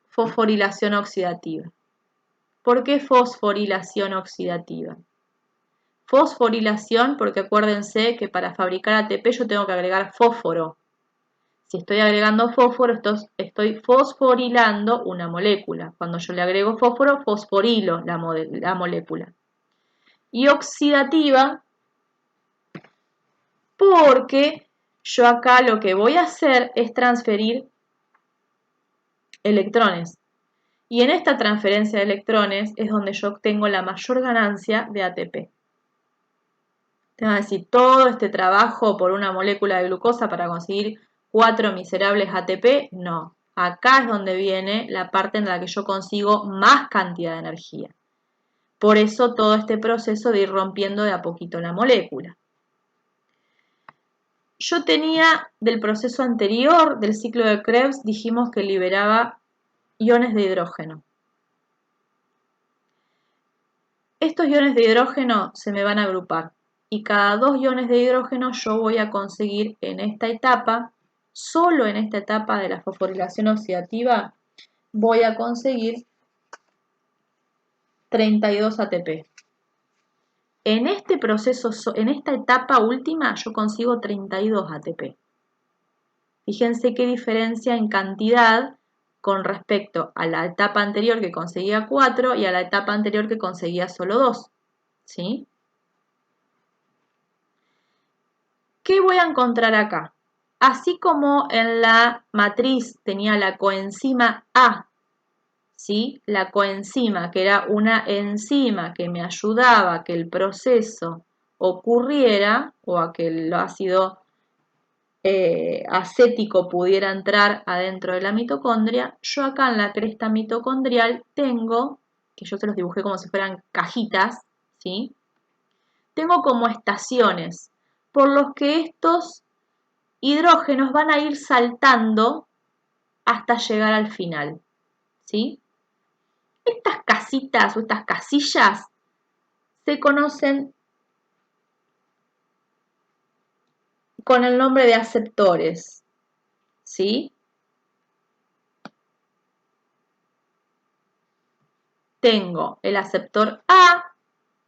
fosforilación oxidativa. ¿Por qué fosforilación oxidativa? Fosforilación porque acuérdense que para fabricar ATP yo tengo que agregar fósforo. Si estoy agregando fósforo, estoy fosforilando una molécula. Cuando yo le agrego fósforo, fosforilo la molécula. Y oxidativa porque yo acá lo que voy a hacer es transferir electrones. Y en esta transferencia de electrones es donde yo obtengo la mayor ganancia de ATP. Te van a decir, todo este trabajo por una molécula de glucosa para conseguir 4 miserables ATP, no. Acá es donde viene la parte en la que yo consigo más cantidad de energía. Por eso todo este proceso de ir rompiendo de a poquito la molécula. Yo tenía del proceso anterior, del ciclo de Krebs, dijimos que liberaba iones de hidrógeno. Estos iones de hidrógeno se me van a agrupar y cada 2 iones de hidrógeno yo voy a conseguir en esta etapa, solo en esta etapa de la fosforilación oxidativa, voy a conseguir 32 ATP. En este proceso, en esta etapa última, yo consigo 32 ATP. Fíjense qué diferencia en cantidad con respecto a la etapa anterior que conseguía 4 y a la etapa anterior que conseguía solo 2. ¿Sí? ¿Qué voy a encontrar acá? Así como en la matriz tenía la coenzima A, ¿sí? La coenzima, que era una enzima que me ayudaba a que el proceso ocurriera o a que el ácido acético pudiera entrar adentro de la mitocondria, yo acá en la cresta mitocondrial tengo, que yo se los dibujé como si fueran cajitas, ¿sí? Tengo como estaciones por los que estos hidrógenos van a ir saltando hasta llegar al final, ¿sí? Estas casitas o estas casillas se conocen con el nombre de aceptores, ¿sí? Tengo el aceptor A,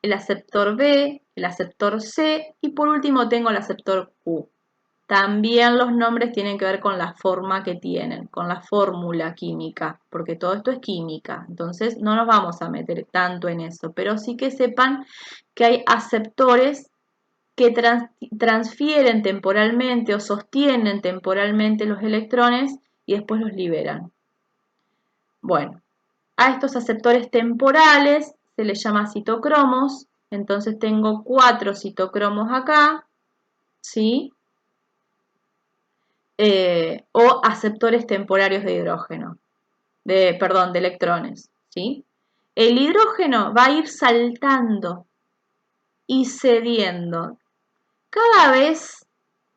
el aceptor B, el aceptor C y por último tengo el aceptor Q. También los nombres tienen que ver con la forma que tienen, con la fórmula química, porque todo esto es química. Entonces no nos vamos a meter tanto en eso, pero sí que sepan que hay aceptores que transfieren temporalmente o sostienen temporalmente los electrones y después los liberan. Bueno, a estos aceptores temporales se les llama citocromos, entonces tengo 4 citocromos acá, ¿sí? O aceptores temporarios de hidrógeno, de electrones, ¿sí? El hidrógeno va a ir saltando y cediendo. Cada vez,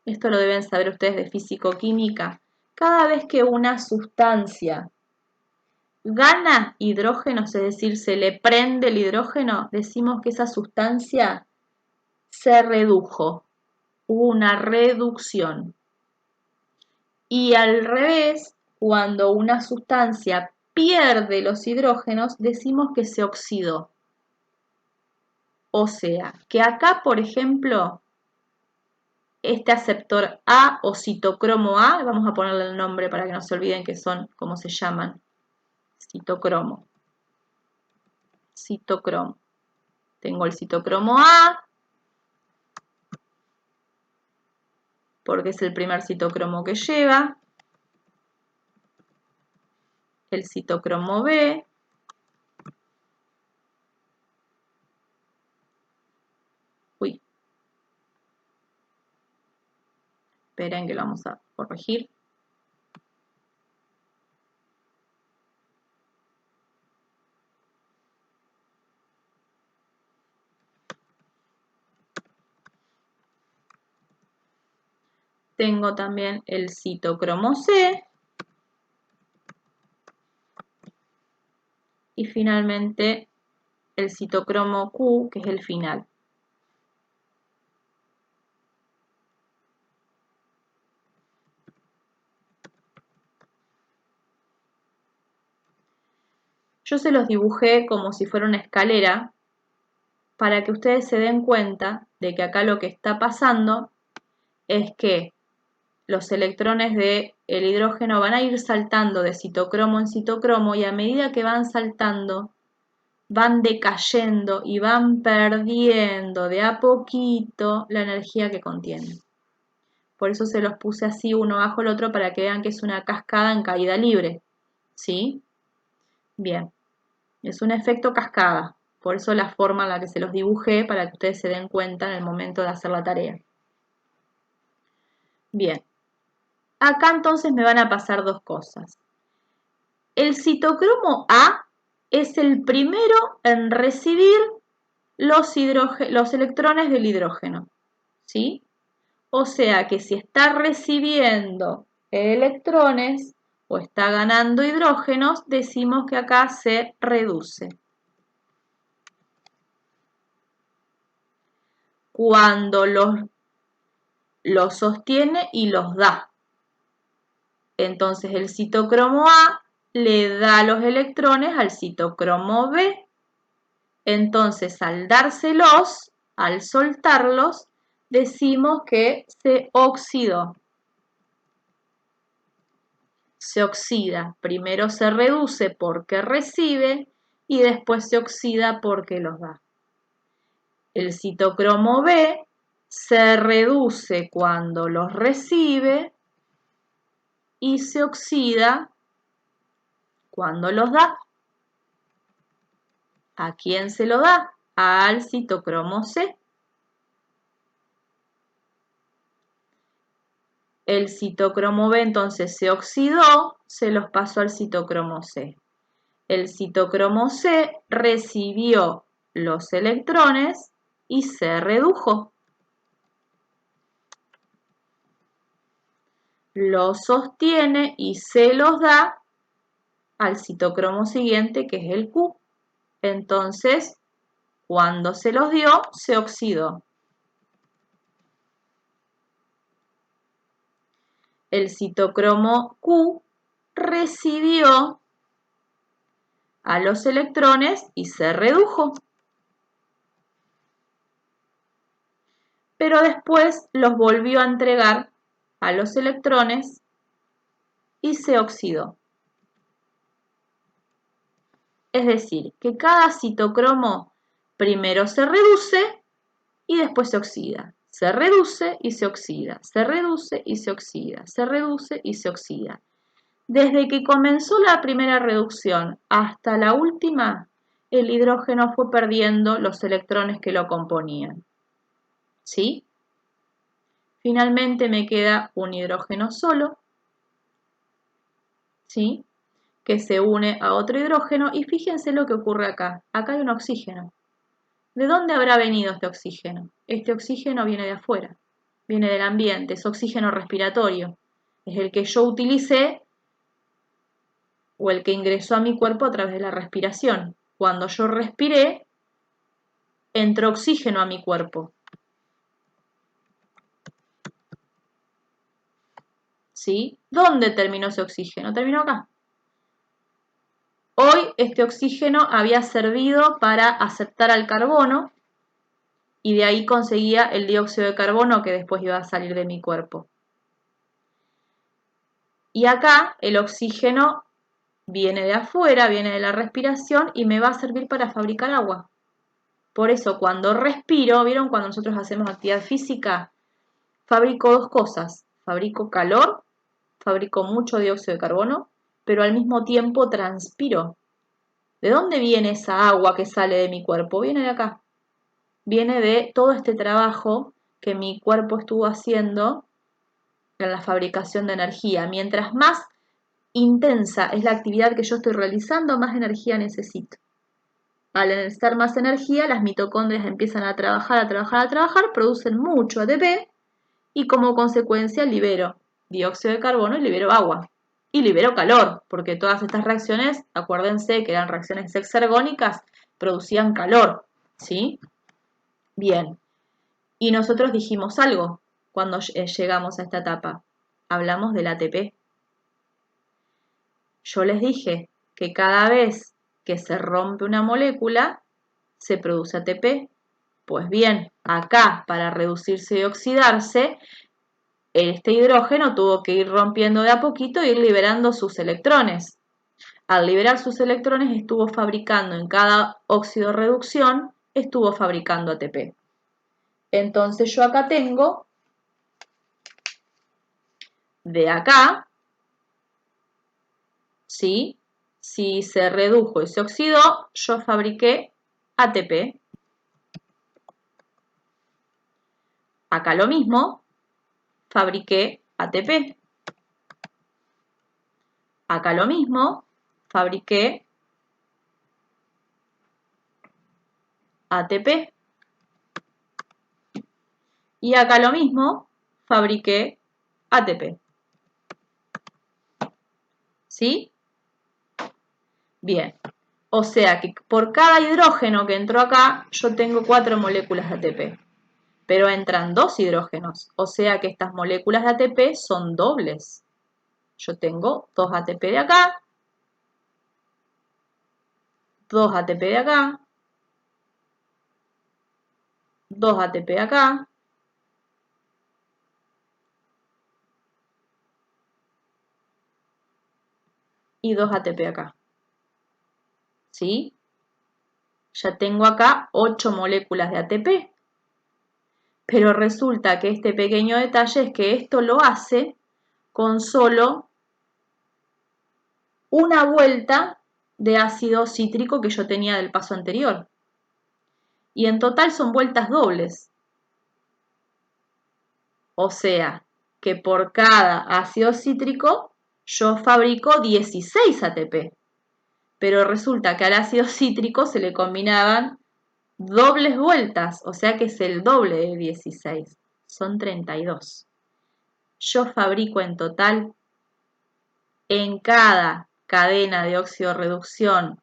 esto lo deben saber ustedes de físico-química, cada vez que una sustancia gana hidrógeno, es decir, se le prende el hidrógeno, decimos que esa sustancia se redujo, hubo una reducción. Y al revés, cuando una sustancia pierde los hidrógenos, decimos que se oxidó. O sea, que acá, por ejemplo, este aceptor A o citocromo A, vamos a ponerle el nombre para que no se olviden que son, cómo se llaman, citocromo. Citocromo. Tengo el citocromo A, porque es el primer citocromo que lleva. El citocromo B. Uy. Esperen que lo vamos a corregir. Tengo también el citocromo C. Y finalmente el citocromo Q, que es el final. Yo se los dibujé como si fuera una escalera para que ustedes se den cuenta de que acá lo que está pasando es que los electrones del hidrógeno van a ir saltando de citocromo en citocromo y a medida que van saltando van decayendo y van perdiendo de a poquito la energía que contienen. Por eso se los puse así uno bajo el otro para que vean que es una cascada en caída libre. ¿Sí? Bien. Es un efecto cascada. Por eso la forma en la que se los dibujé para que ustedes se den cuenta en el momento de hacer la tarea. Bien. Acá entonces me van a pasar dos cosas. El citocromo A es el primero en recibir los electrones del hidrógeno. ¿Sí? O sea que si está recibiendo electrones o está ganando hidrógenos, decimos que acá se reduce. Cuando los sostiene y los da. Entonces el citocromo A le da los electrones al citocromo B. Entonces al dárselos, al soltarlos, decimos que se oxidó. Se oxida. Primero se reduce porque recibe y después se oxida porque los da. El citocromo B se reduce cuando los recibe y se oxida cuando los da. ¿A quién se lo da? Al citocromo C. El citocromo B entonces se oxidó, se los pasó al citocromo C. El citocromo C recibió los electrones y se redujo. Los sostiene y se los da al citocromo siguiente, que es el Q. Entonces, cuando se los dio, se oxidó. El citocromo Q recibió a los electrones y se redujo. Pero después los volvió a entregar a los electrones y se oxidó. Es decir, que cada citocromo primero se reduce y después se oxida. Se reduce y se oxida, se reduce y se oxida, se reduce y se oxida. Desde que comenzó la primera reducción hasta la última, el hidrógeno fue perdiendo los electrones que lo componían. ¿Sí? Finalmente me queda un hidrógeno solo, ¿sí? Que se une a otro hidrógeno y fíjense lo que ocurre acá. Acá hay un oxígeno. ¿De dónde habrá venido este oxígeno? Este oxígeno viene de afuera, viene del ambiente, es oxígeno respiratorio. Es el que yo utilicé o el que ingresó a mi cuerpo a través de la respiración. Cuando yo respiré, entró oxígeno a mi cuerpo. ¿Sí? ¿Dónde terminó ese oxígeno? Terminó acá. Hoy este oxígeno había servido para aceptar al carbono y de ahí conseguía el dióxido de carbono que después iba a salir de mi cuerpo. Y acá el oxígeno viene de afuera, viene de la respiración y me va a servir para fabricar agua. Por eso cuando respiro, ¿vieron cuando nosotros hacemos actividad física? fabrico dos cosas. Fabrico calor, fabrico mucho dióxido de carbono, pero al mismo tiempo transpiro. ¿De dónde viene esa agua que sale de mi cuerpo? Viene de acá. Viene de todo este trabajo que mi cuerpo estuvo haciendo en la fabricación de energía. Mientras más intensa es la actividad que yo estoy realizando, más energía necesito. Al necesitar más energía, las mitocondrias empiezan a trabajar, producen mucho ATP y como consecuencia libero dióxido de carbono y libero agua. Y libero calor, porque todas estas reacciones, acuérdense que eran reacciones exergónicas, producían calor, ¿sí? Bien, y nosotros dijimos algo cuando llegamos a esta etapa. Hablamos del ATP. Yo les dije que cada vez que se rompe una molécula, se produce ATP. Pues bien, acá para reducirse y oxidarse, este hidrógeno tuvo que ir rompiendo de a poquito e ir liberando sus electrones. Al liberar sus electrones estuvo fabricando en cada óxido reducción, estuvo fabricando ATP. Entonces yo acá tengo, de acá, ¿sí? Si se redujo y se oxidó, yo fabriqué ATP. Acá lo mismo, fabriqué ATP. Acá lo mismo, fabriqué ATP. Y acá lo mismo, fabriqué ATP. ¿Sí? Bien. O sea que por cada hidrógeno que entró acá, yo tengo 4 moléculas de ATP. Pero entran 2 hidrógenos. O sea que estas moléculas de ATP son dobles. Yo tengo 2 ATP de acá, 2 ATP de acá, 2 ATP de acá, y 2 ATP acá. ¿Sí? Ya tengo acá 8 moléculas de ATP. Pero resulta que este pequeño detalle es que esto lo hace con solo una vuelta de ácido cítrico que yo tenía del paso anterior. Y en total son vueltas dobles. O sea, que por cada ácido cítrico yo fabrico 16 ATP. Pero resulta que al ácido cítrico se le combinaban dobles vueltas, o sea que es el doble de 16, son 32. Yo fabrico en total, en cada cadena de oxidorreducción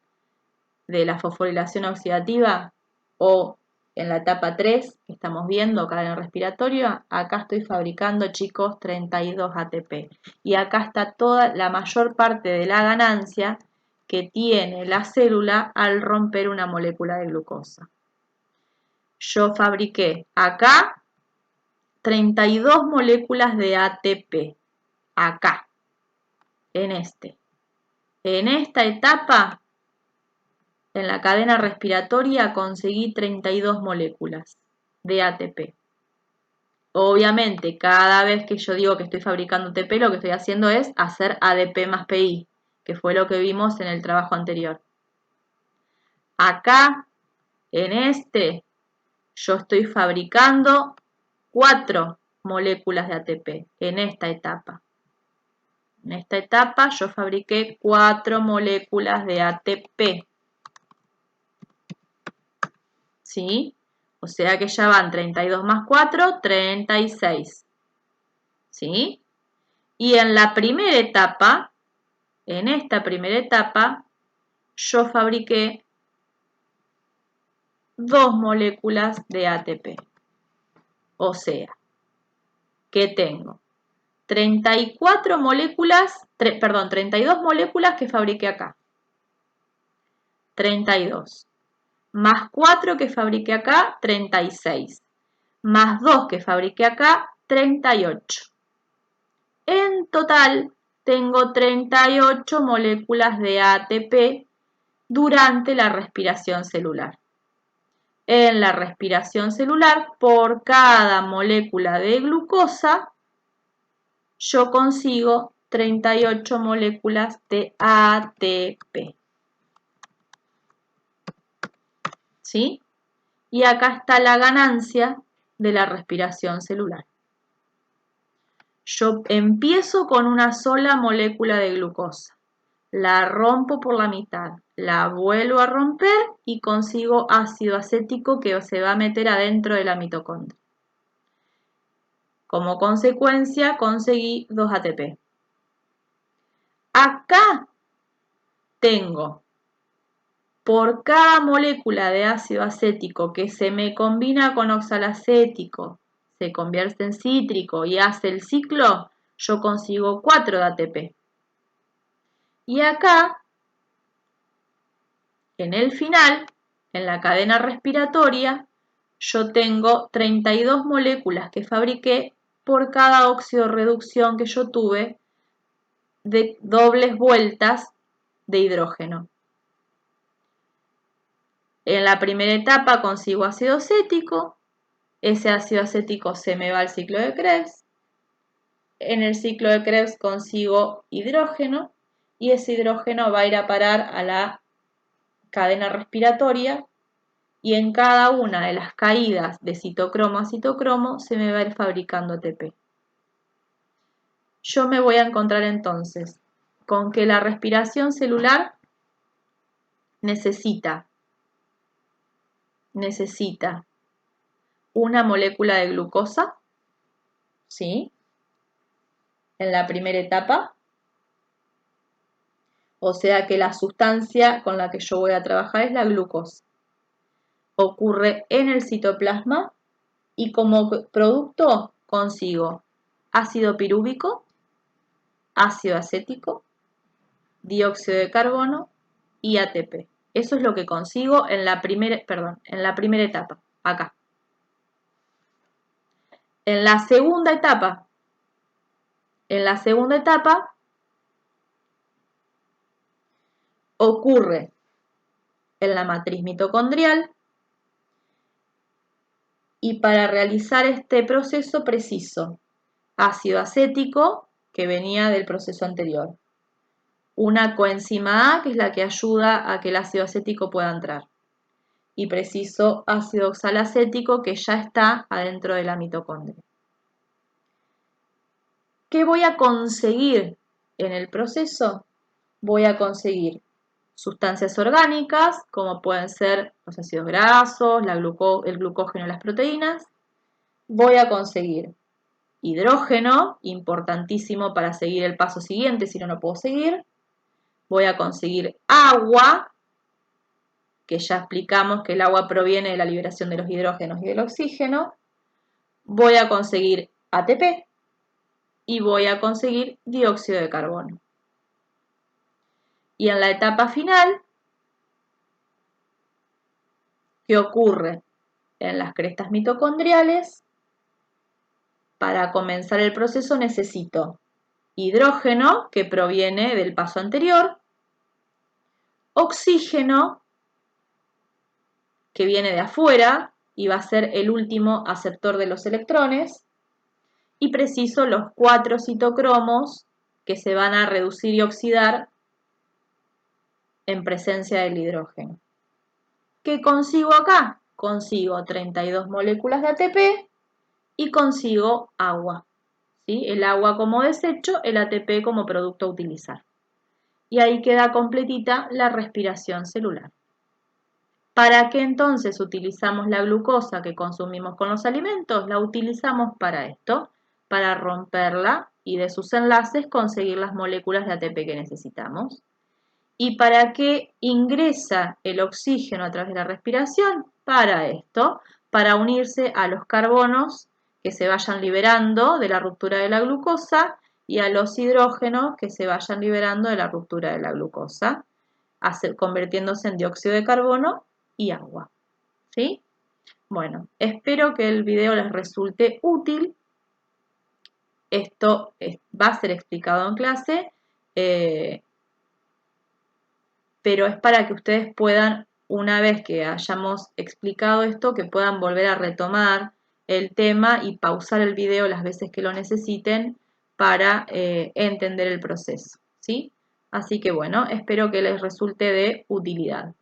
de la fosforilación oxidativa o en la etapa 3 que estamos viendo, cadena respiratoria, acá estoy fabricando, chicos, 32 ATP. Y acá está toda la mayor parte de la ganancia que tiene la célula al romper una molécula de glucosa. Yo fabriqué acá 32 moléculas de ATP. Acá, en esta etapa, en la cadena respiratoria, conseguí 32 moléculas de ATP. Obviamente, cada vez que yo digo que estoy fabricando ATP, lo que estoy haciendo es hacer ADP más PI, que fue lo que vimos en el trabajo anterior. Acá, en yo estoy fabricando 4 moléculas de ATP en esta etapa. En esta etapa yo fabriqué 4 moléculas de ATP. ¿Sí? O sea que ya van 32 más 4, 36. ¿Sí? Y en la primera etapa, en esta primera etapa, yo fabriqué 2 moléculas de ATP. O sea, que tengo 34 moléculas, 32 moléculas que fabriqué acá. 32. Más 4 que fabriqué acá, 36. Más 2 que fabriqué acá, 38. En total, tengo 38 moléculas de ATP durante la respiración celular. en la respiración celular, por cada molécula de glucosa, yo consigo 38 moléculas de ATP. ¿Sí? Y acá está la ganancia de la respiración celular. Yo empiezo con una sola molécula de glucosa, la rompo por la mitad, la vuelvo a romper y consigo ácido acético que se va a meter adentro de la mitocondria. Como consecuencia conseguí 2 ATP. Acá tengo, por cada molécula de ácido acético que se me combina con oxalacético, se convierte en cítrico y hace el ciclo, yo consigo 4 de ATP. Y acá, en el final, en la cadena respiratoria, yo tengo 32 moléculas que fabriqué por cada oxidorreducción que yo tuve de dobles vueltas de hidrógeno. En la primera etapa consigo ácido acético, ese ácido acético se me va al ciclo de Krebs, en el ciclo de Krebs consigo hidrógeno y ese hidrógeno va a ir a parar a la cadena respiratoria y en cada una de las caídas de citocromo a citocromo se me va a ir fabricando ATP. Yo me voy a encontrar entonces con que la respiración celular necesita una molécula de glucosa, ¿sí? En la primera etapa. O sea que la sustancia con la que yo voy a trabajar es la glucosa. Ocurre en el citoplasma y como producto consigo ácido pirúvico, ácido acético, dióxido de carbono y ATP. Eso es lo que consigo en la primera etapa, acá. En la segunda etapa ocurre en la matriz mitocondrial y para realizar este proceso preciso ácido acético que venía del proceso anterior, una coenzima A que es la que ayuda a que el ácido acético pueda entrar y preciso ácido oxalacético que ya está adentro de la mitocondria. ¿Qué voy a conseguir en el proceso? Voy a conseguir sustancias orgánicas, como pueden ser los ácidos grasos, el glucógeno y las proteínas. Voy a conseguir hidrógeno, importantísimo para seguir el paso siguiente, si no, no puedo seguir. Voy a conseguir agua, que ya explicamos que el agua proviene de la liberación de los hidrógenos y del oxígeno. Voy a conseguir ATP y voy a conseguir dióxido de carbono. Y en la etapa final, ¿qué ocurre? En las crestas mitocondriales, para comenzar el proceso necesito hidrógeno, que proviene del paso anterior, oxígeno, que viene de afuera y va a ser el último aceptor de los electrones, y preciso los 4 citocromos que se van a reducir y oxidar en presencia del hidrógeno. ¿Qué consigo acá? Consigo 32 moléculas de ATP y consigo agua. ¿Sí? El agua como desecho, el ATP como producto a utilizar. Y ahí queda completita la respiración celular. ¿Para qué entonces utilizamos la glucosa que consumimos con los alimentos? La utilizamos para esto, para romperla y de sus enlaces conseguir las moléculas de ATP que necesitamos. ¿Y para qué ingresa el oxígeno a través de la respiración? Para esto, para unirse a los carbonos que se vayan liberando de la ruptura de la glucosa y a los hidrógenos que se vayan liberando de la ruptura de la glucosa, convirtiéndose en dióxido de carbono y agua. ¿Sí? Bueno, espero que el video les resulte útil. Esto va a ser explicado en clase, pero es para que ustedes puedan una vez que hayamos explicado esto, que puedan volver a retomar el tema y pausar el video las veces que lo necesiten para entender el proceso, ¿sí? Así que bueno, espero que les resulte de utilidad.